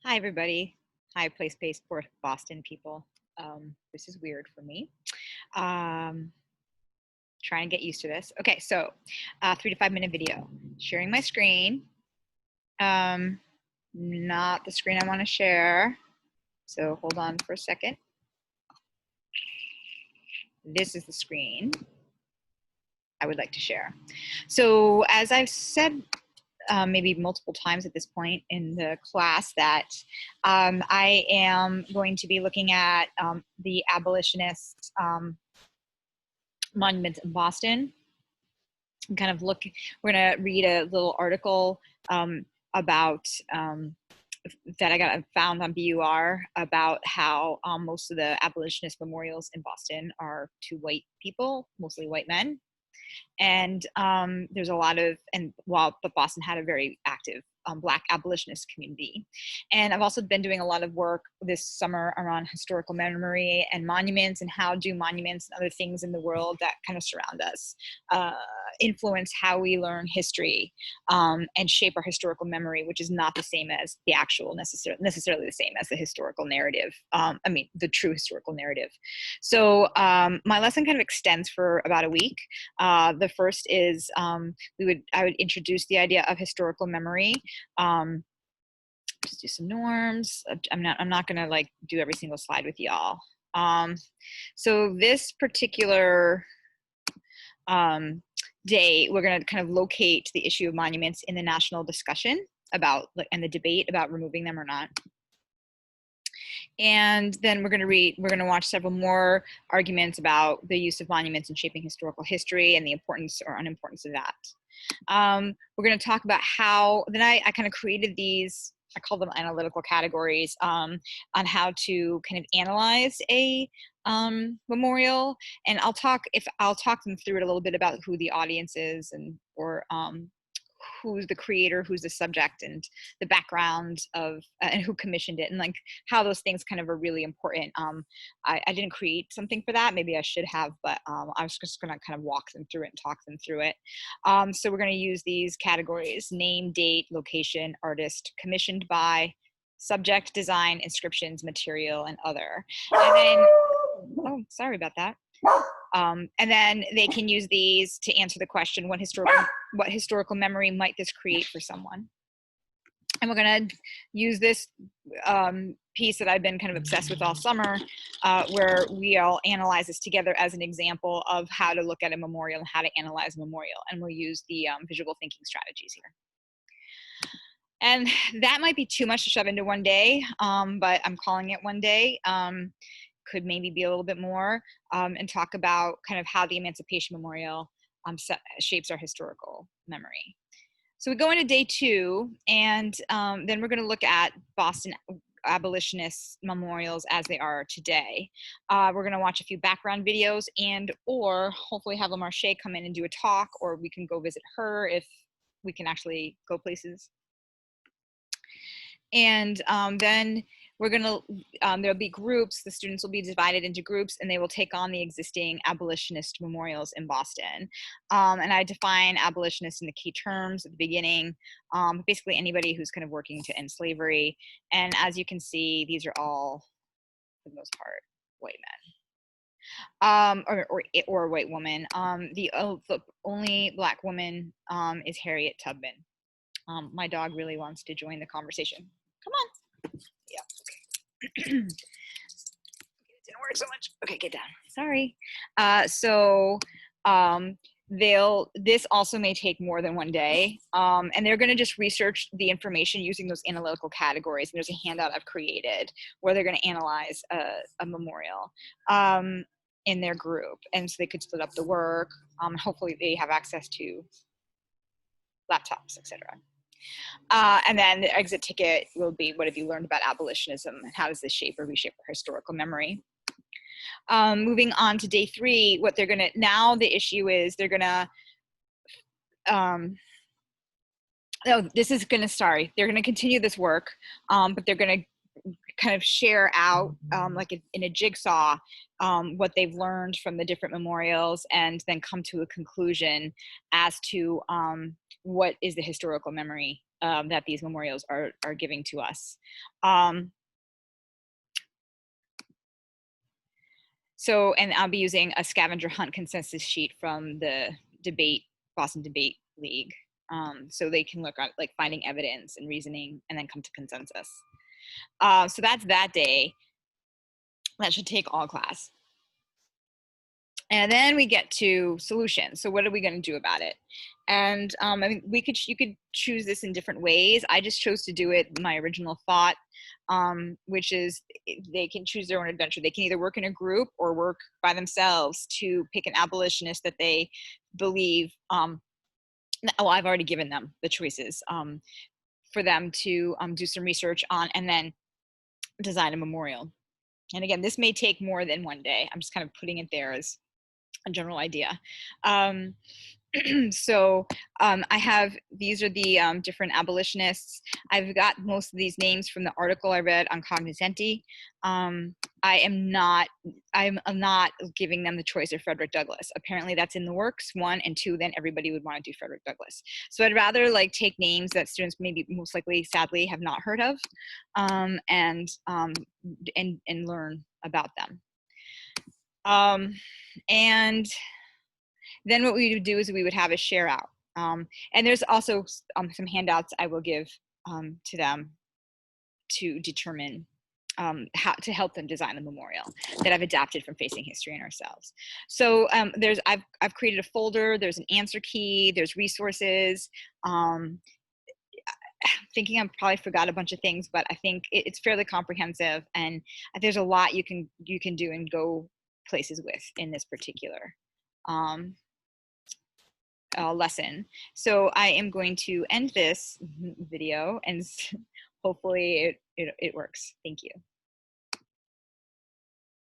Hi, everybody. Hi, Place Based for Boston people. This is weird for me. Um, Trying to get used to this. Okay, so 3 to 5 minute video. Sharing my screen. Um, Not the screen I want to share. So hold on for a second. This is the screen I would like to share. So as I've said maybe multiple times at this point in the class that I am going to be looking at the abolitionist monuments in Boston. And kind of look, we're going to read a little article about that I found on BUR about how most of the abolitionist memorials in Boston are to white people, mostly white men. And there's a lot of, but Boston had a very active Black abolitionist community. And I've also been doing a lot of work this summer around historical memory and monuments, and how do monuments and other things in the world that kind of surround us influence how we learn history and shape our historical memory, which is not the same as the actual necessarily the same as the historical narrative. The true historical narrative. So my lesson kind of extends for about a week. The first is I would introduce the idea of historical memory. Just do some norms. I'm not gonna like do every single slide with y'all. So this particular day, we're gonna kind of locate the issue of monuments in the national discussion about and the debate about removing them or not. And then we're going to watch several more arguments about the use of monuments in shaping historical history and the importance or unimportance of that. We're going to talk about how, then I kind of created these, I call them analytical categories on how to kind of analyze a memorial. And I'll talk them through it a little bit about who the audience is or who's the creator, who's the subject, and the background of and who commissioned it, and like how those things kind of are really important. I didn't create something for that. Maybe I should have, but I was just going to kind of walk them through it and talk them through it. So we're going to use these categories: name, date, location, artist, commissioned by, subject, design, inscriptions, material, and other. And then, oh, sorry about that. And then they can use these to answer the question, what historical memory might this create for someone? And we're going to use this piece that I've been kind of obsessed with all summer, where we all analyze this together as an example of how to look at a memorial and how to analyze a memorial. And we'll use the visual thinking strategies here. And that might be too much to shove into one day, but I'm calling it one day. Could maybe be a little bit more, and talk about kind of how the Emancipation Memorial shapes our historical memory. So we go into day 2, and then we're going to look at Boston abolitionist memorials as they are today. We're going to watch a few background videos or hopefully have LaMarche come in and do a talk, or we can go visit her if we can actually go places. And then we're going to, there'll be groups, the students will be divided into groups, and they will take on the existing abolitionist memorials in Boston. And I define abolitionists in the key terms at the beginning, basically anybody who's kind of working to end slavery. And as you can see, these are all, for the most part, white men. Or a white woman. The only Black woman is Harriet Tubman. My dog really wants to join the conversation. Come on. Yeah, okay. It didn't work so much. Okay, get down. Sorry. This also may take more than one day, and they're going to just research the information using those analytical categories. And there's a handout I've created where they're going to analyze a memorial in their group, and so they could split up the work. Hopefully, they have access to laptops, etc. And then the exit ticket will be, what have you learned about abolitionism, and how does this shape or reshape our historical memory? Moving on to day 3, what they're gonna, now the issue is they're gonna, they're gonna continue this work, but they're gonna kind of share out like in a jigsaw what they've learned from the different memorials, and then come to a conclusion as to what is the historical memory that these memorials are giving to us. So, and I'll be using a scavenger hunt consensus sheet from the Boston Debate League. So they can look at like finding evidence and reasoning and then come to consensus. So that's that day. That should take all class. And then we get to solutions. So what are we going to do about it? And I mean, you could choose this in different ways. I just chose to do it my original thought, which is they can choose their own adventure. They can either work in a group or work by themselves to pick an abolitionist that they believe. Well, I've already given them the choices for them to do some research on and then design a memorial. And again, this may take more than one day. I'm just kind of putting it there as a general idea. So I have, these are the different abolitionists. I've got most of these names from the article I read on Cognoscenti. I'm not giving them the choice of Frederick Douglass. Apparently that's in the works, 1, and 2, then everybody would want to do Frederick Douglass. So I'd rather like take names that students maybe most likely, sadly, have not heard of, and learn about them. And then what we would do is we would have a share out. And there's also some handouts I will give to them to determine how to help them design the memorial that I've adapted from Facing History and Ourselves. So I've created a folder, there's an answer key, there's resources. Thinking I probably forgot a bunch of things, but I think it's fairly comprehensive, and there's a lot you can do and go places with in this particular lesson. So I am going to end this video, and hopefully it works. Thank you.